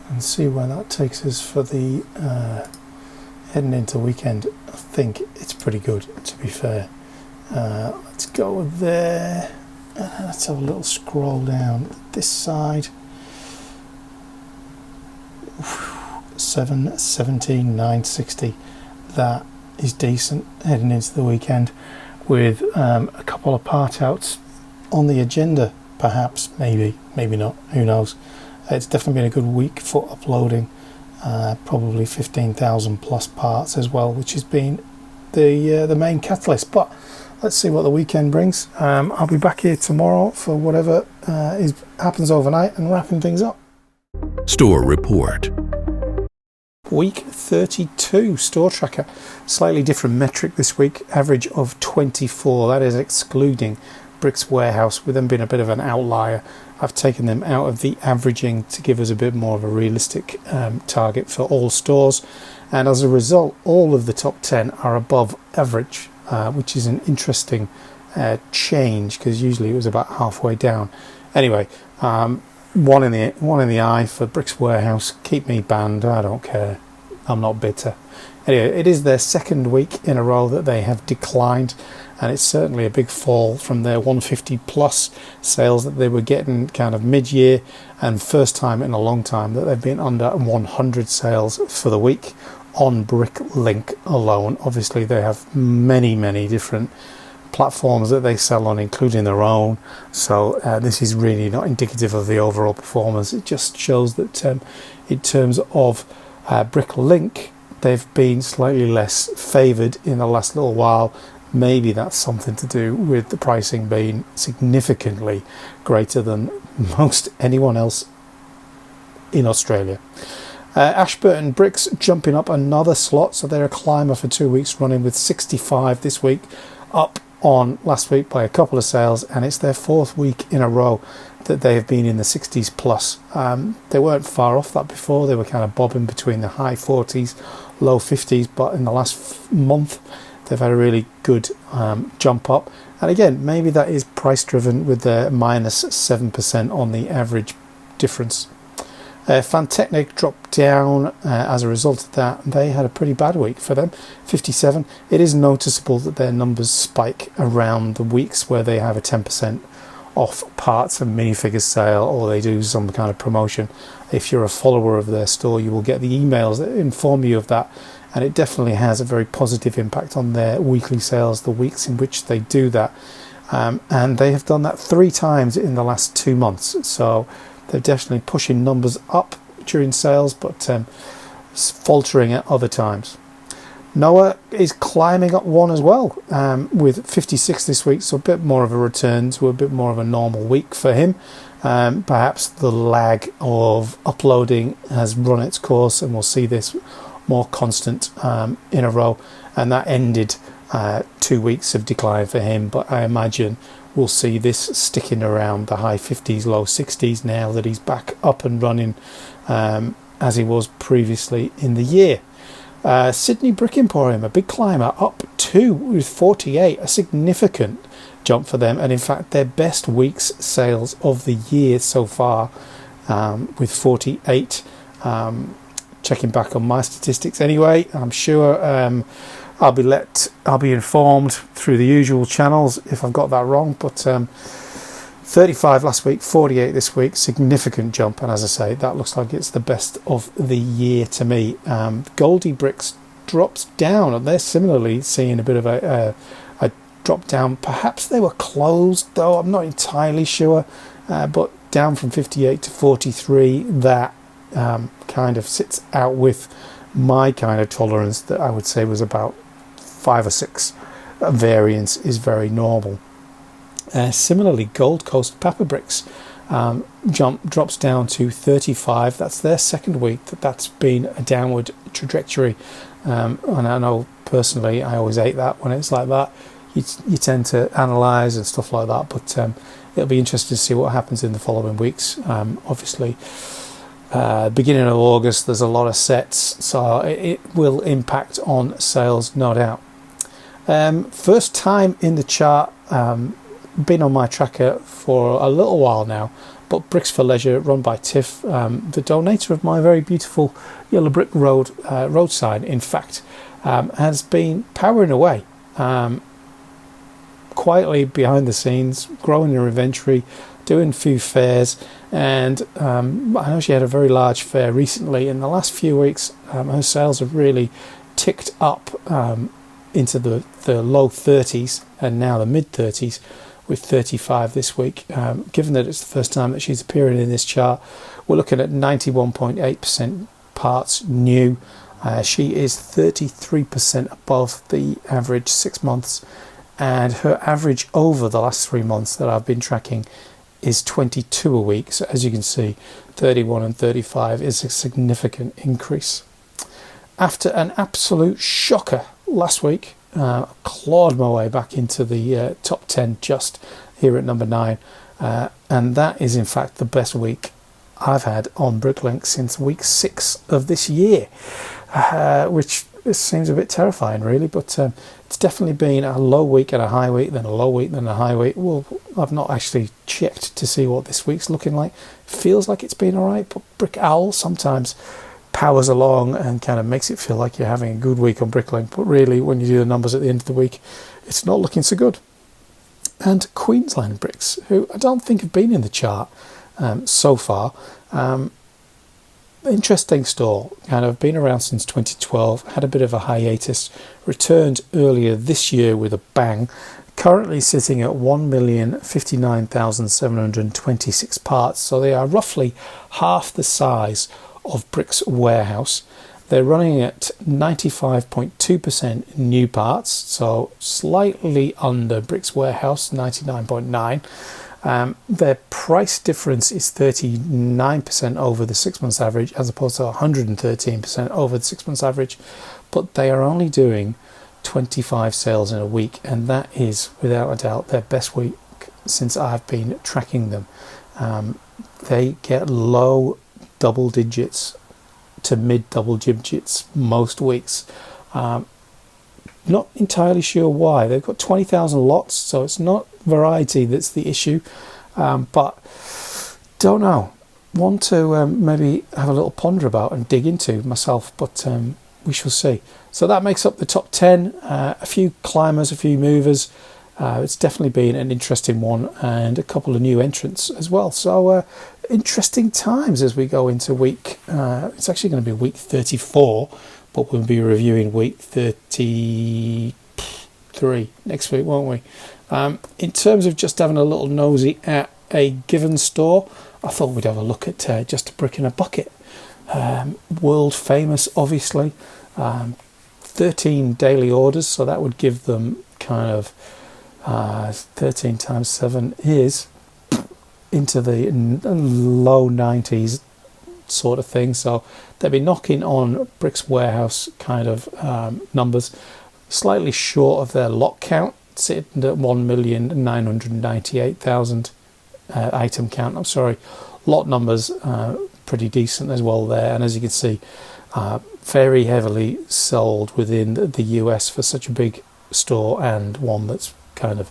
And see where that takes us for the heading into weekend. I think it's pretty good, to be fair. Let's go there. Let's have a little scroll down this side. 717,960. That is decent heading into the weekend, with a couple of part outs on the agenda, perhaps, maybe not, who knows. It's definitely been a good week for uploading, probably 15,000 plus parts as well, which has been the main catalyst. But let's see what the weekend brings. I'll be back here tomorrow for whatever happens overnight and wrapping things up. Store report. Week 32 store tracker. Slightly different metric this week. Average of 24. That is excluding Bricks Warehouse, with them being a bit of an outlier. I've taken them out of the averaging to give us a bit more of a realistic target for all stores. And as a result, all of the top 10 are above average, which is an interesting change, because usually it was about halfway down. Anyway, one in the eye for Bricks Warehouse. Keep me banned, I don't care. I'm not bitter. Anyway, it is their second week in a row that they have declined, and it's certainly a big fall from their 150 plus sales that they were getting kind of mid-year, and first time in a long time that they've been under 100 sales for the week on Bricklink alone. Obviously they have many different platforms that they sell on, including their own, so this is really not indicative of the overall performance. It just shows that in terms of Bricklink, they've been slightly less favoured in the last little while. Maybe that's something to do with the pricing being significantly greater than most anyone else in Australia. Ashburton Bricks jumping up another slot, so they're a climber for 2 weeks running, with 65 this week, up on last week by a couple of sales, and it's their 4th week in a row that they have been in the 60s plus. They weren't far off that before. They were kind of bobbing between the high 40s, low 50s, but in the last month they've had a really good jump up. And again, maybe that is price driven with the minus 7% on the average difference. Fantechnic dropped down as a result of that. They had a pretty bad week for them, 57. It is noticeable that their numbers spike around the weeks where they have a 10% off parts and minifigures sale, or they do some kind of promotion. If you're a follower of their store, you will get the emails that inform you of that, and it definitely has a very positive impact on their weekly sales, the weeks in which they do that. And they have done that 3 times in the last 2 months, so they're definitely pushing numbers up during sales, but faltering at other times. Noah is climbing up 1 as well, with 56 this week, so a bit more of a return to a bit more of a normal week for him. Perhaps the lag of uploading has run its course, and we'll see this more constant in a row, and that ended 2 weeks of decline for him, but I imagine we'll see this sticking around the high 50s, low 60s now that he's back up and running as he was previously in the year. Sydney Brick Emporium, a big climber, up 2 with 48, a significant jump for them, and in fact their best week's sales of the year so far, with 48. Checking back on my statistics anyway, I'm sure I'll be informed through the usual channels if I've got that wrong, but 35 last week, 48 this week, significant jump, and as I say, that looks like it's the best of the year to me. Goldie Bricks drops down, and they're similarly seeing a bit of a drop down. Perhaps they were closed though, I'm not entirely sure, but down from 58 to 43, that kind of sits out with my kind of tolerance that I would say was about 5 or 6 variance is very normal. Similarly, Gold Coast Papa Bricks drops down to 35. That's their second week that's been a downward trajectory, and I know personally I always hate that when it's like that. You tend to analyse and stuff like that, but it'll be interesting to see what happens in the following weeks. Obviously, beginning of August there's a lot of sets, so it will impact on sales, no doubt. First time in the chart, been on my tracker for a little while now, but Bricks for Leisure, run by Tiff, the donator of my very beautiful Yellow Brick Road road sign, in fact, has been powering away quietly behind the scenes, growing her inventory, doing a few fairs, and I know she had a very large fair recently. In the last few weeks, her sales have really ticked up into the low 30s and now the mid 30s, with 35 this week. Given that it's the first time that she's appearing in this chart, we're looking at 91.8% parts new. She is 33% above the average 6 months, and her average over the last 3 months that I've been tracking is 22 a week. So as you can see, 31 and 35 is a significant increase. After an absolute shocker last week, clawed my way back into the top 10 just here at number 9, and that is in fact the best week I've had on Bricklink since week 6 of this year, which seems a bit terrifying really, but it's definitely been a low week and a high week, then a low week, then a high week. Well, I've not actually checked to see what this week's looking like. Feels like it's been alright, but Brickowl sometimes powers along and kind of makes it feel like you're having a good week on Bricklink, but really when you do the numbers at the end of the week, it's not looking so good. And Queensland Bricks, who I don't think have been in the chart so far, interesting store, kind of been around since 2012, had a bit of a hiatus, returned earlier this year with a bang, currently sitting at 1,059,726 parts, so they are roughly half the size of Bricks Warehouse. They're running at 95.2% new parts, so slightly under Bricks Warehouse, 99.9%. Their price difference is 39% over the 6 months average, as opposed to 113% over the 6 months average, but they are only doing 25 sales in a week, and that is without a doubt their best week since I've been tracking them. They get low double digits to mid double digits most weeks. Not entirely sure why. They've got 20,000 lots, so it's not variety that's the issue, but don't know. one to maybe have a little ponder about and dig into myself, but we shall see. So that makes up the top 10. A few climbers, a few movers. It's definitely been an interesting one, and a couple of new entrants as well. So interesting times as we go into week. It's actually going to be week 34, but we'll be reviewing week 33 next week, won't we? In terms of just having a little nosy at a given store, I thought we'd have a look at just a brick in a bucket. World famous, obviously. 13 daily orders, so that would give them kind of 13 times 7 is into the low 90s sort of thing. So they'll be knocking on Bricks Warehouse kind of numbers, slightly short of their lot count, sitting at 1,998,000 item count. I'm sorry, lot numbers pretty decent as well there, and as you can see, very heavily sold within the US for such a big store, and one that's kind of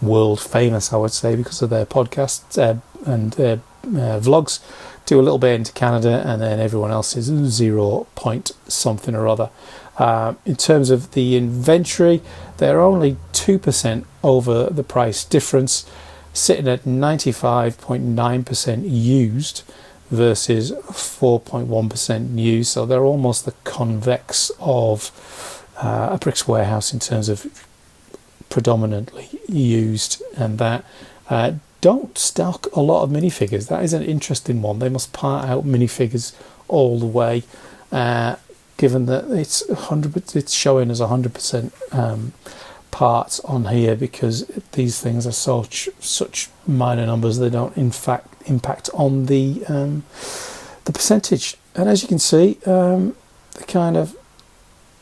world famous, I would say, because of their podcasts and their vlogs. Do a little bit into Canada, and then everyone else is 0 point something or other. In terms of the inventory, they're only 2% over the price difference, sitting at 95.9% used versus 4.1% new. So they're almost the convex of a Bricks Warehouse in terms of predominantly used, and that don't stock a lot of minifigures. That is an interesting one. They must part out minifigures all the way, given that it's 100%, it's showing as 100% parts on here, because these things are such minor numbers, they don't in fact impact on the percentage. And as you can see, the kind of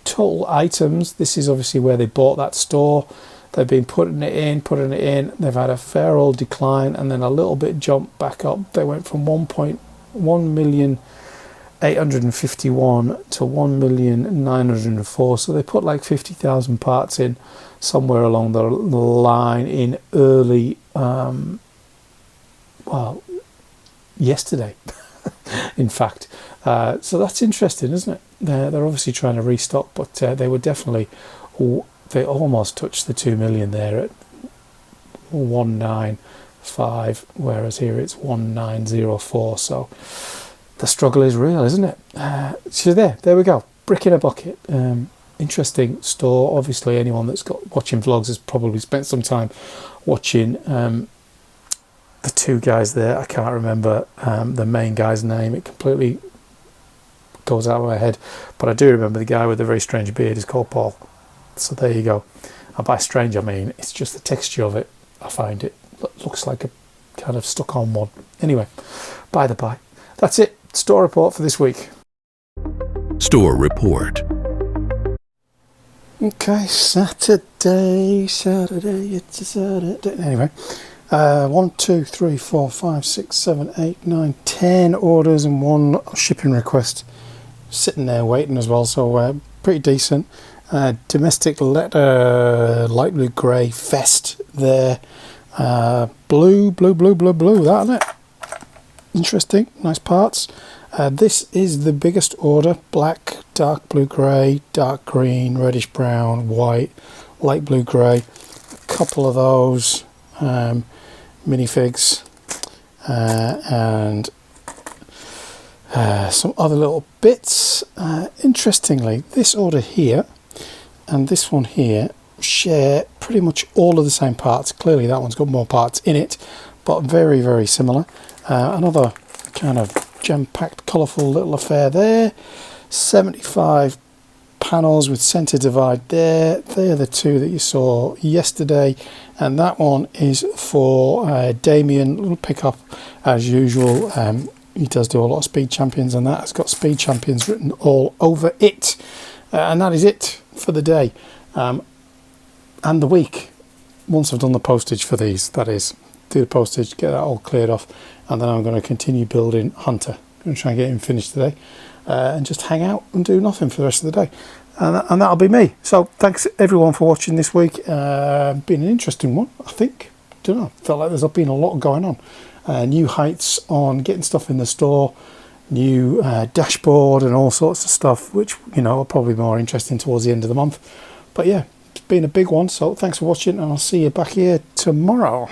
total items, this is obviously where they bought that store. They've been putting it in. They've had a fair old decline, and then a little bit jump back up. They went from 1,851,000 to 1,904,000. So they put like 50,000 parts in somewhere along the line in early, yesterday, in fact. So that's interesting, isn't it? They're obviously trying to restock, but they were definitely, they almost touched the 2 million there at 195, whereas here it's 1904. So the struggle is real, isn't it? So there we go. Brick in a bucket. Interesting store. Obviously, anyone that's got watching vlogs has probably spent some time watching the two guys there. I can't remember the main guy's name. It completely goes out of my head, but I do remember the guy with the very strange beard is called Paul. So there you go. And by strange, I mean it's just the texture of it. I find it looks like a kind of stuck on one. Anyway, by the by, that's it. Store report for this week. Store report. Okay, Saturday, it's a Saturday. Anyway, 1, 2, 3, 4, 5, 6, 7, 8, 9, 10 orders and 1 shipping request sitting there waiting as well. So pretty decent. Domestic letter, light blue grey vest there. Blue, that isn't it? Interesting, nice parts. This is the biggest order: black, dark blue grey, dark green, reddish brown, white, light blue grey. A couple of those minifigs, and some other little bits. Interestingly, this order here and this one here share pretty much all of the same parts. Clearly that one's got more parts in it, but very, very similar. Another kind of jam-packed, colourful little affair there. 75 panels with centre divide there. They're the two that you saw yesterday, and that one is for Damien. Little pickup as usual. He does do a lot of Speed Champions, and that has got Speed Champions written all over it. And that is it for the day and the week. Once I've done the postage for these, that is, do the postage, get that all cleared off, and then I'm going to continue building Hunter. I'm going to try and get him finished today, and just hang out and do nothing for the rest of the day, and that'll be me. So thanks everyone for watching this week. Been an interesting one, I think. Don't know, felt like there's been a lot going on. new heights on getting stuff in the store, new dashboard and all sorts of stuff, which, you know, are probably more interesting towards the end of the month. But yeah, it's been a big one, so thanks for watching, and I'll see you back here tomorrow.